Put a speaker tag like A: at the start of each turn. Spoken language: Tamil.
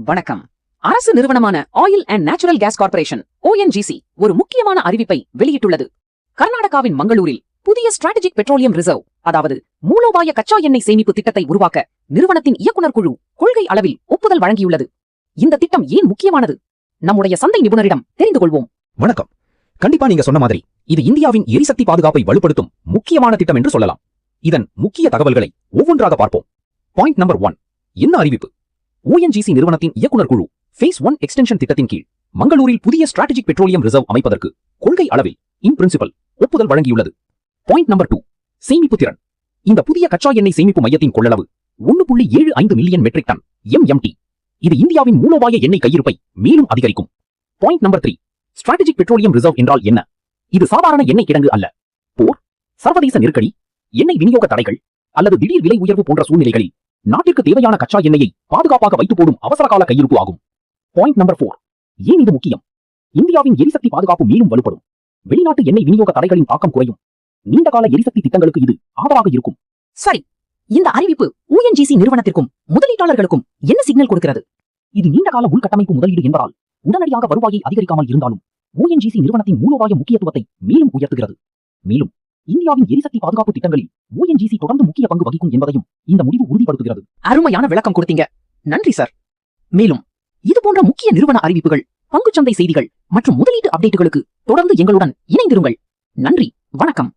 A: வணக்கம். அரசு நிறுவனமான oil and natural gas corporation ONGC ஒரு முக்கியமான அறிவிப்பை வெளியிட்டுள்ளது. கர்நாடகாவின் மங்களூரில் புதிய ஸ்ட்ராட்டஜிக் பெட்ரோலியம் ரிசர்வ், அதாவது மூலோபாய கச்சா எண்ணெய் சேமிப்பு திட்டத்தை உருவாக்க நிறுவனத்தின் இயக்குனர் குழு கொள்கை அளவில் ஒப்புதல் வழங்கியுள்ளது. இந்த திட்டம் ஏன் முக்கியமானது? நம்முடைய சந்தை நிபுணரிடம் தெரிந்து கொள்வோம்.
B: வணக்கம். கண்டிப்பா நீங்க சொன்ன மாதிரி இது இந்தியாவின் எரிசக்தி பாதுகாப்பை வலுப்படுத்தும் முக்கியமான திட்டம் என்று சொல்லலாம். இதன் முக்கிய தகவல்களை ஒவ்வொன்றாக பார்ப்போம். Point number 1. என்ன அறிவிப்பு? ONGC நிறுவனத்தின் இயக்குனர் குழு Phase 1 எக்ஸ்டென்ஷன் திட்டத்தின் கீழ் மங்களூரில் புதிய ஸ்ட்ராட்டஜிக் பெட்ரோலியம் ரிசர்வ் அமைப்பதற்கு கொள்கை அளவில் இன் பிரின்சிபல் ஒப்புதல் வழங்கியுள்ளது. Point number 2. சேமிப்பு திறன். இந்த புதிய கச்சா எண்ணெய் சேமிப்பு மையத்தின் கொள்ளளவு 1.75 மில்லியன் மெட்ரிக் டன் MMT. இது இந்தியாவின் மூலோபாய எண்ணெய் கையிருப்பை மேலும் அதிகரிக்கும். Point number 3. Strategic petroleum reserve என்றால் என்ன? இது சாதாரண எண்ணெய் கிடங்கு அல்ல. போர், சர்வதேச நெருக்கடி, எண்ணெய் விநியோக தடைகள் அல்லது திடீர் விலை உயர்வு போன்ற சூழ்நிலைகளில் நாட்டிற்கு தேவையான கச்சா எண்ணெயை பாதுகாப்பாக வைத்து போடும் அவசரகால கையிருப்பு ஆகும். Point number 4. ஏன் இது முக்கியம்? இந்தியாவின் எரிசக்தி பாதுகாப்பு மேலும் வலுப்படும். வெளிநாட்டு எண்ணெய் விநியோக தடைகளின் தாக்கம் குறையும். நீண்டகால எரிசக்தி திட்டங்களுக்கு இது ஆதரவாக இருக்கும்.
A: சரி, இந்த அறிவிப்பு ONGC நிறுவனத்திற்கும் முதலீட்டாளர்களுக்கும் என்ன சிக்னல் கொடுக்கிறது?
B: இது நீண்டகால உள்கட்டமைப்பு முதலீடு என்பதால் உடனடியாக வருவாயை அதிகரிக்காமல் இருந்தாலும் ONGC நிறுவனத்தின் மூலோபாய முக்கியத்துவத்தை மேலும் உயர்த்துகிறது. மேலும் இந்தியாவின் எரிசக்தி பாதுகாப்பு திட்டங்களில் ONGC தொடர்ந்து முக்கிய பங்கு வகிக்கும் என்பதையும் இந்த முடிவு உறுதிப்படுத்துகிறது.
A: அருமையான விளக்கம் கொடுத்தீங்க. நன்றி சார். மேலும் இது போன்ற முக்கிய நிறுவன அறிவிப்புகள், பங்குச்சந்தை செய்திகள் மற்றும் முதலீட்டு அப்டேட்டுகளுக்கு தொடர்ந்து எங்களுடன் இணைந்திருங்கள். நன்றி, வணக்கம்.